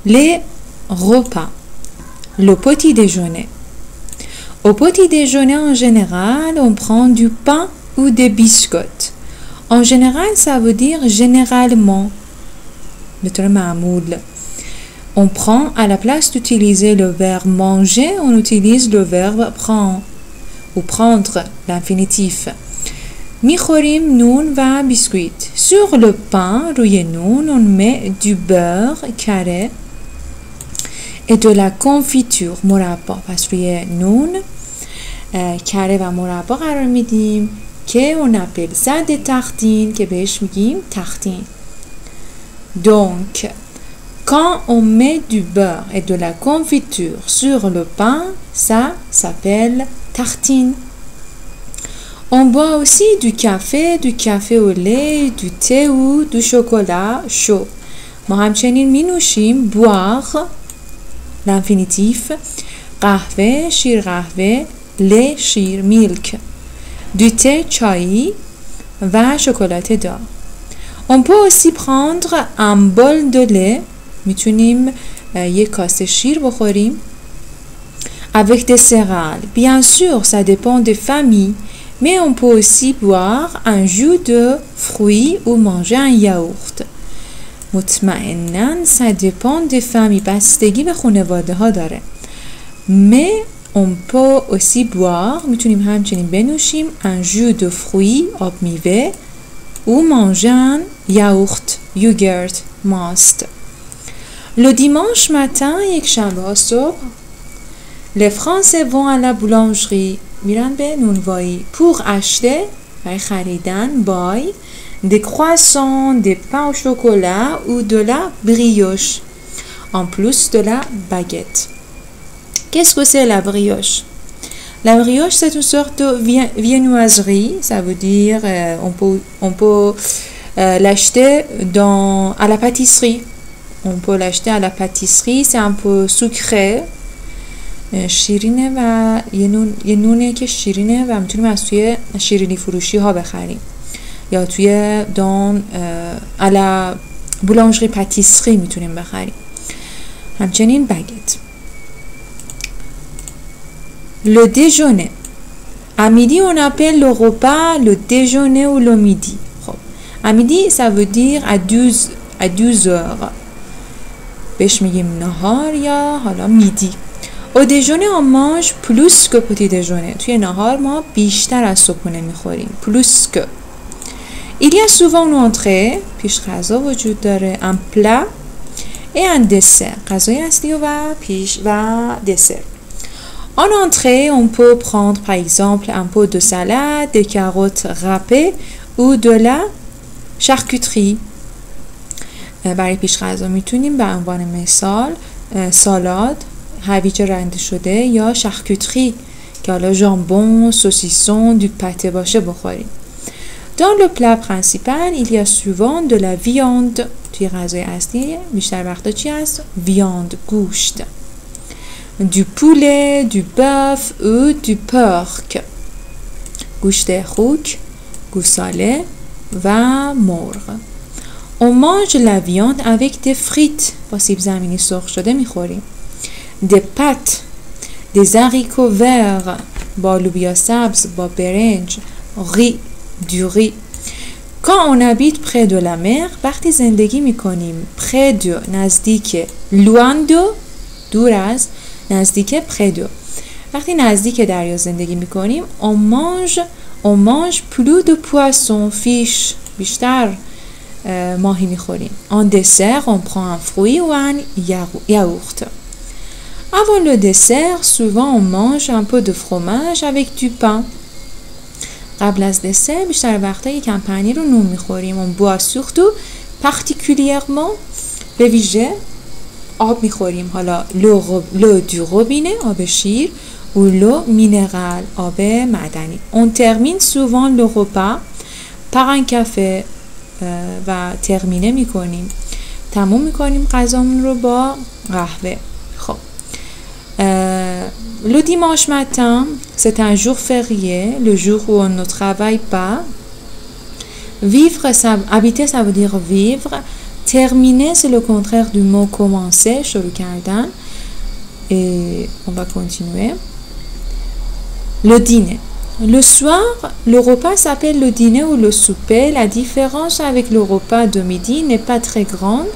Les repas. Le petit déjeuner. Au petit déjeuner, en général, on prend du pain ou des biscuits. En général, ça veut dire généralement. On prend, à la place d'utiliser le verbe manger, on utilise le verbe prendre ou prendre, l'infinitif. میخوریم نون و بیسکویت. Sur le pain, روی نون, on met du beurre carré et de la confiture مربا. پس روی نون کره و مربا قرار میدیم که on appelle ça des tartines که بهش میگیم تختین. Donc, quand on met du beurre et de la confiture sur le pain, ça s'appelle tartine. On boit aussi du café au lait, du thé ou du chocolat chaud. ما همچنین می نوشیم boire, l'infinitif, قهوه, شیر قهوه, lait, شیر, milk, du thé, چایی و شکلات داغ. On peut aussi prendre un bol de lait, میتونیم یک کاسه شیر بخوریم, avec des céréales. Bien sûr, ça dépend des familles, mais on peut aussi boire un jus de fruits ou manger un yaourt. مطمئناً ça dépend des familles, بستگی به خانواده ها داره. Mais on peut aussi boire, میتونیم همچنین بنوشیم un jus de fruits, آب میوه, ou manger un yaourt, yogurt, mast. Le dimanche matin, یک شنبه صبح, les Français vont à la boulangerie, میرن به نونوایی, pour acheter, برای خریدن, buy, des croissants, des pains au chocolat ou de la brioche, en plus de la baguette. Qu'est-ce que c'est la brioche? La brioche, c'est une sorte de viennoiserie, ça veut dire on peut l'acheter à la pâtisserie. On peut l'acheter à la pâtisserie, c'est un peu sucré. شیرینه و یه نونه که شیرینه و میتونیم از توی شیرینی فروشی ها بخریم یا توی à la boulangerie pâtisserie میتونیم بخریم. همچنین باگت. Le déjeuner. À midi, on appelle le repas le déjeuner ou le midi. À midi, ça veut dire à 12 heures. بهش میگیم نهار یا حالا میدی. Au déjeuner, on mange plus que petit déjeuner. توی نهار ما بیشتر از صبحونه میخوریم. Plus que. Il y a souvent une entrée, پیش غذا وجود داره, un plat et un dessert. غذای اصلی و dessert. En entrée, on peut prendre par exemple un pot de salade, des carottes râpées ou de la charcuterie. برای پیش غذا میتونیم به عنوان مثال سالاد، هویج رنده شده یا شارکوتری که حالا ژامبون، سوسیسون، دو پته باشه بخوریم. Dans le plat principal, il y a souvent de la viande. توی غذای اصلی بیشتر وقتا چی هست؟ viande، گوشت. Du poulet, du bœuf ou du porc. گوشت خوک، گوساله و مرغ. On mange la viande avec des frites. با سیب زمینی سرخ شده میخوریم. Des pâtes, des haricots verts, با لوبیا سبز، با برنج، riz, du riz. Quand on habite près de la mer, وقتی زندگی میکنیم près de نزدیک، loin de دور از، نزدیک près de. وقتی نزدیک دریا زندگی میکنیم on mange plus de poissons, fish, بیشتر ماهی میخوریم. En dessert, on prend un fruit ou un yaourt. Avant le dessert, souvent on mange un peu de fromage avec du pain. قبل از دسر بیشتر وقتا یکم پنیر و نون میخوریم. On boit surtout particulièrement به ویژه آب میخوریم. حالا l'eau du robinet, آب شیر، ou l'eau minérale, آب معدنی. On termine souvent le repas par un café و ترمینه میکنیم. تموم میکنیم غذامون رو با قهوه. خب le dimanche matin, c'est un jour férié, le jour où on ne travaille pas. Vivre, habiter, ça veut dire vivre. Terminer, c'est le contraire du mot commencer, شروع کردن. Et on va continuer. Le dîner. Le soir, le repas s'appelle le dîner ou le souper. La différence avec le repas de midi n'est pas très grande.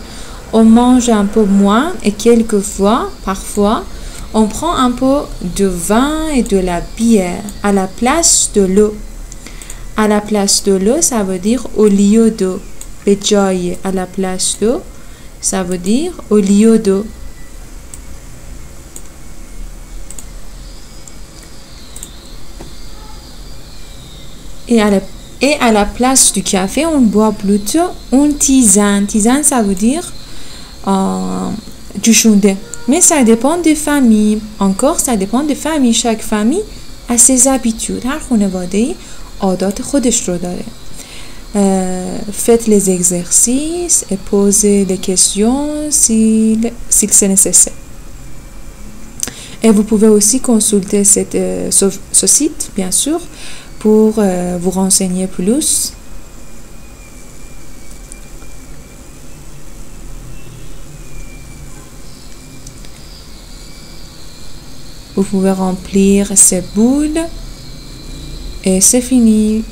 On mange un peu moins et quelquefois, parfois, on prend un peu de vin et de la bière à la place de l'eau. À la place de l'eau, ça veut dire au lieu d'eau. بجای à la place d'eau, ça veut dire au lieu d'eau. Et à la place du café, on boit plutôt une tisane. Tisane, ça veut dire جوشونده. Mais ça dépend des familles. Encore, ça dépend des familles. Chaque famille a ses habitudes. هر خانواده‌ای عادات خودش رو داره. Faites les exercices et posez des questions s'il c'est nécessaire. Et vous pouvez aussi consulter ce site, bien sûr, pour vous renseigner plus. Vous pouvez remplir ces boules et c'est fini.